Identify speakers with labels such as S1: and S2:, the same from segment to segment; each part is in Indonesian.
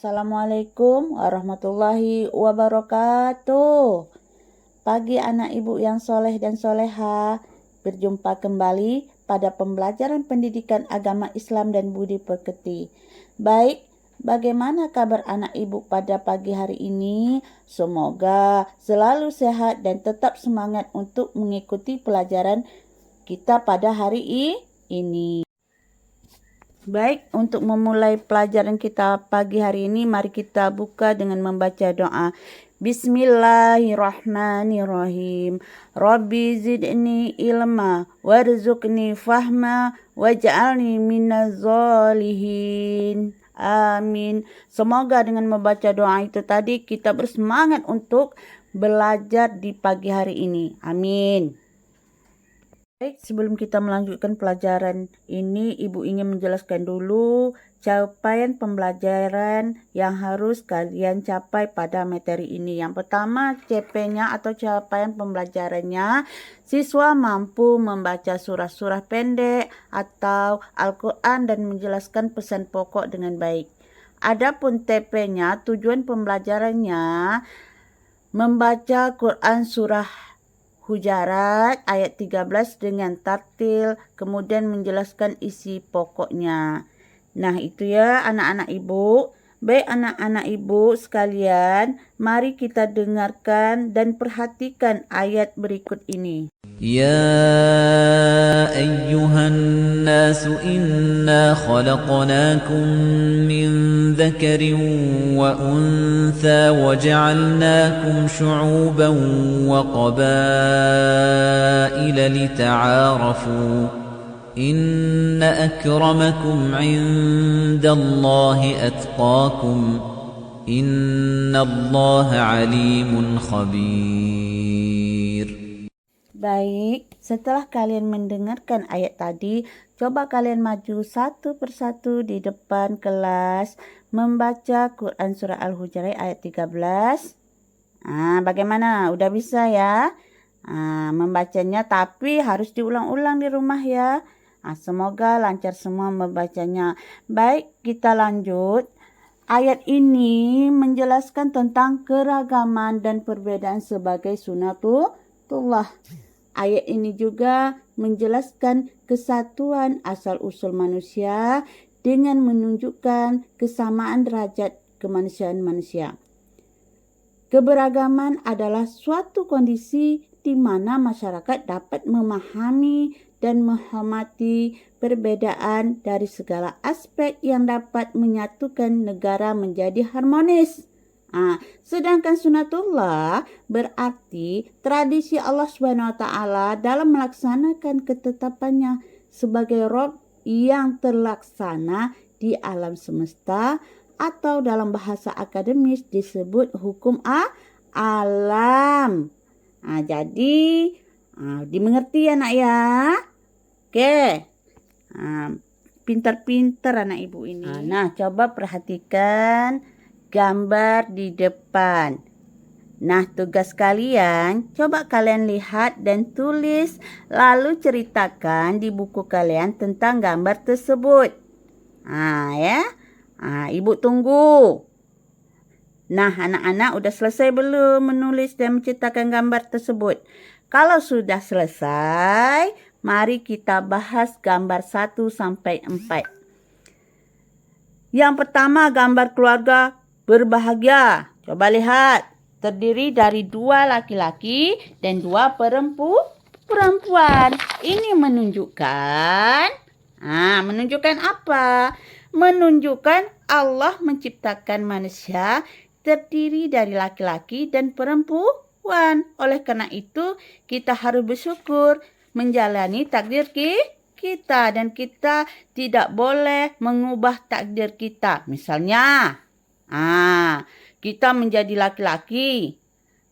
S1: Assalamualaikum warahmatullahi wabarakatuh. Pagi anak ibu yang soleh dan soleha, berjumpa kembali pada pembelajaran pendidikan agama Islam dan budi pekerti. Baik, bagaimana kabar anak ibu pada pagi hari ini? Semoga selalu sehat dan tetap semangat untuk mengikuti pelajaran kita pada hari ini. Baik, untuk memulai pelajaran kita pagi hari ini, mari kita buka dengan membaca doa. Bismillahirrahmanirrahim. Rabbi zidni ilma warzuqni fahma waj'alni minaz zalihin. Amin. Semoga dengan membaca doa itu tadi kita bersemangat untuk belajar di pagi hari ini. Amin. Baik, sebelum kita melanjutkan pelajaran ini, Ibu ingin menjelaskan dulu capaian pembelajaran yang harus kalian capai pada materi ini. Yang pertama, CP-nya atau capaian pembelajarannya, siswa mampu membaca surah-surah pendek atau Al-Quran dan menjelaskan pesan pokok dengan baik. Adapun TP-nya, tujuan pembelajarannya, membaca Quran surah Hujarat ayat 13 dengan tartil, kemudian menjelaskan isi pokoknya. Nah, itu ya anak-anak ibu. Baik anak-anak ibu sekalian, mari kita dengarkan dan perhatikan ayat berikut ini.
S2: يا أيها الناس إنا خلقناكم من ذكر وأنثى وجعلناكم شعوبا وقبائل لتعارفوا إن أكرمكم عند الله أتقاكم إن الله عليم خبير.
S1: Baik, setelah kalian mendengarkan ayat tadi, coba kalian maju satu persatu di depan kelas membaca Quran Surah Al-Hujarat ayat 13. Bagaimana? Udah bisa ya? Membacanya, tapi harus diulang-ulang di rumah ya. Semoga lancar semua membacanya. Baik, kita lanjut. Ayat ini menjelaskan tentang keragaman dan perbedaan sebagai sunatullah. Ayat ini juga menjelaskan kesatuan asal-usul manusia dengan menunjukkan kesamaan derajat kemanusiaan manusia. Keberagaman adalah suatu kondisi di mana masyarakat dapat memahami dan menghormati perbedaan dari segala aspek yang dapat menyatukan negara menjadi harmonis. Sedangkan sunatullah berarti tradisi Allah SWT dalam melaksanakan ketetapannya sebagai Rabb yang terlaksana di alam semesta, atau dalam bahasa akademis disebut hukum alam. Jadi dimengerti ya nak ya. Oke. Pintar-pintar anak ibu ini. Nah, coba perhatikan gambar di depan. Nah, tugas kalian, coba kalian lihat dan tulis, lalu ceritakan di buku kalian tentang gambar tersebut. Ibu tunggu. Nah, anak-anak udah selesai belum menulis dan menceritakan gambar tersebut? Kalau sudah selesai, mari kita bahas gambar 1 sampai 4. Yang pertama, gambar keluarga berbahagia. Coba lihat, terdiri dari 2 laki-laki dan 2 perempuan. Ini menunjukkan apa? Menunjukkan Allah menciptakan manusia terdiri dari laki-laki dan perempuan. Oleh karena itu, kita harus bersyukur menjalani takdir kita, dan kita tidak boleh mengubah takdir kita. Misalnya, kita menjadi laki-laki,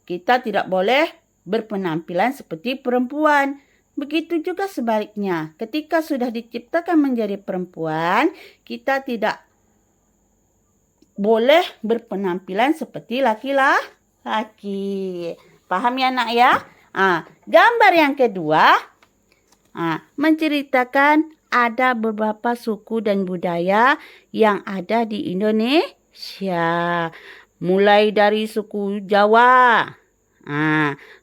S1: kita tidak boleh berpenampilan seperti perempuan. Begitu juga sebaliknya, ketika sudah diciptakan menjadi perempuan, kita tidak boleh berpenampilan seperti laki-laki. Paham ya nak ya? Gambar yang kedua menceritakan ada beberapa suku dan budaya yang ada di Indonesia. Mulai dari suku Jawa,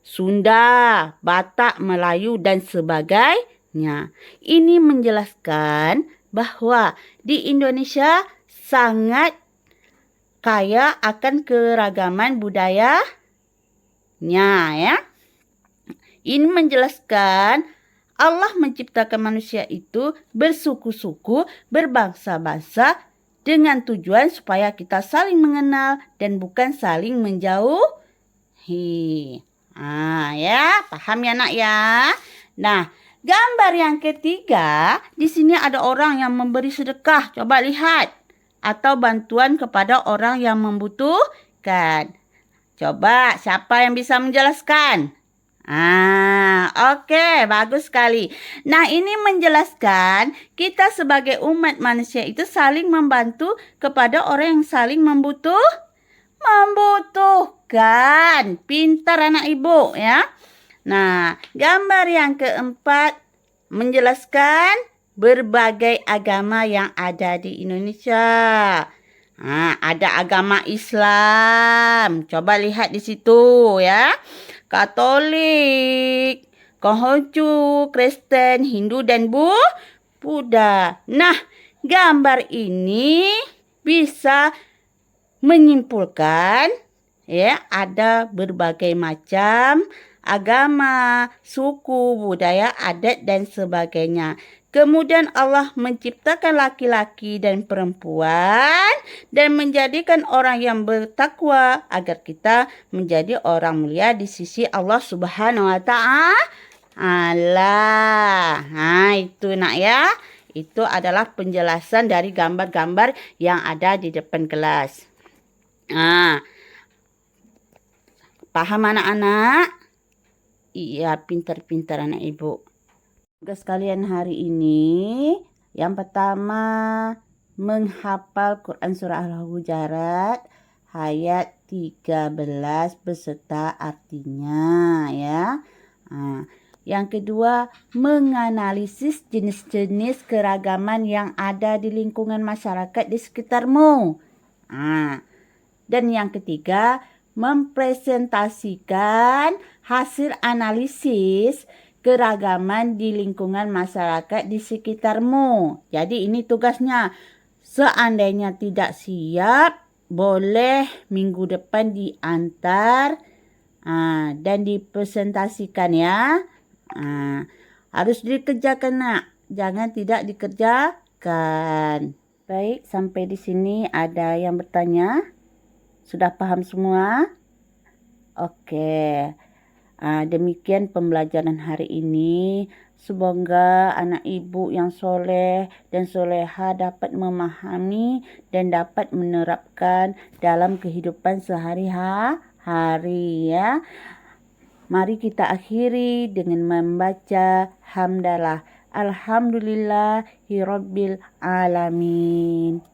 S1: Sunda, Batak, Melayu, dan sebagainya. Ini menjelaskan bahwa di Indonesia sangat kaya akan keragaman budayanya, ya. Ini menjelaskan Allah menciptakan manusia itu bersuku-suku, berbangsa-bangsa dengan tujuan supaya kita saling mengenal dan bukan saling menjauhi. Ya, paham ya nak ya? Nah, gambar yang ketiga, di sini ada orang yang memberi sedekah. Coba lihat. Atau bantuan kepada orang yang membutuhkan. Coba, siapa yang bisa menjelaskan? Oke, bagus sekali. Nah, ini menjelaskan kita sebagai umat manusia itu saling membantu kepada orang yang saling membutuhkan. Pintar anak ibu ya. Nah, gambar yang keempat menjelaskan berbagai agama yang ada di Indonesia. Ada agama Islam. Coba lihat di situ ya. Katolik, Konghucu, Kristen, Hindu, dan Buddha. Nah, gambar ini bisa menyimpulkan ya ada berbagai macam agama, suku, budaya, adat, dan sebagainya. Kemudian Allah menciptakan laki-laki dan perempuan dan menjadikan orang yang bertakwa agar kita menjadi orang mulia di sisi Allah Subhanahu wa Ta'ala. Itu nak ya. Itu adalah penjelasan dari gambar-gambar yang ada di depan kelas. Paham anak-anak? Iya, pintar-pintar anak ibu. Tugas kalian hari ini, yang pertama menghafal Quran Surah Al-Hujurat ayat 13 beserta artinya ya. Yang kedua, menganalisis jenis-jenis keragaman yang ada di lingkungan masyarakat di sekitarmu. Dan yang ketiga, mempresentasikan hasil analisis keragaman di lingkungan masyarakat di sekitarmu. Jadi ini tugasnya. Seandainya tidak siap, boleh minggu depan diantar dan dipresentasikan ya. Harus dikerjakan nak. Jangan tidak dikerjakan. Baik, sampai di sini ada yang bertanya? Sudah paham semua? Oke. Demikian pembelajaran hari ini. Semoga anak ibu yang soleh dan soleha dapat memahami dan dapat menerapkan dalam kehidupan sehari-hari ya. Mari kita akhiri dengan membaca hamdalah. Alhamdulillahirabbil alamin.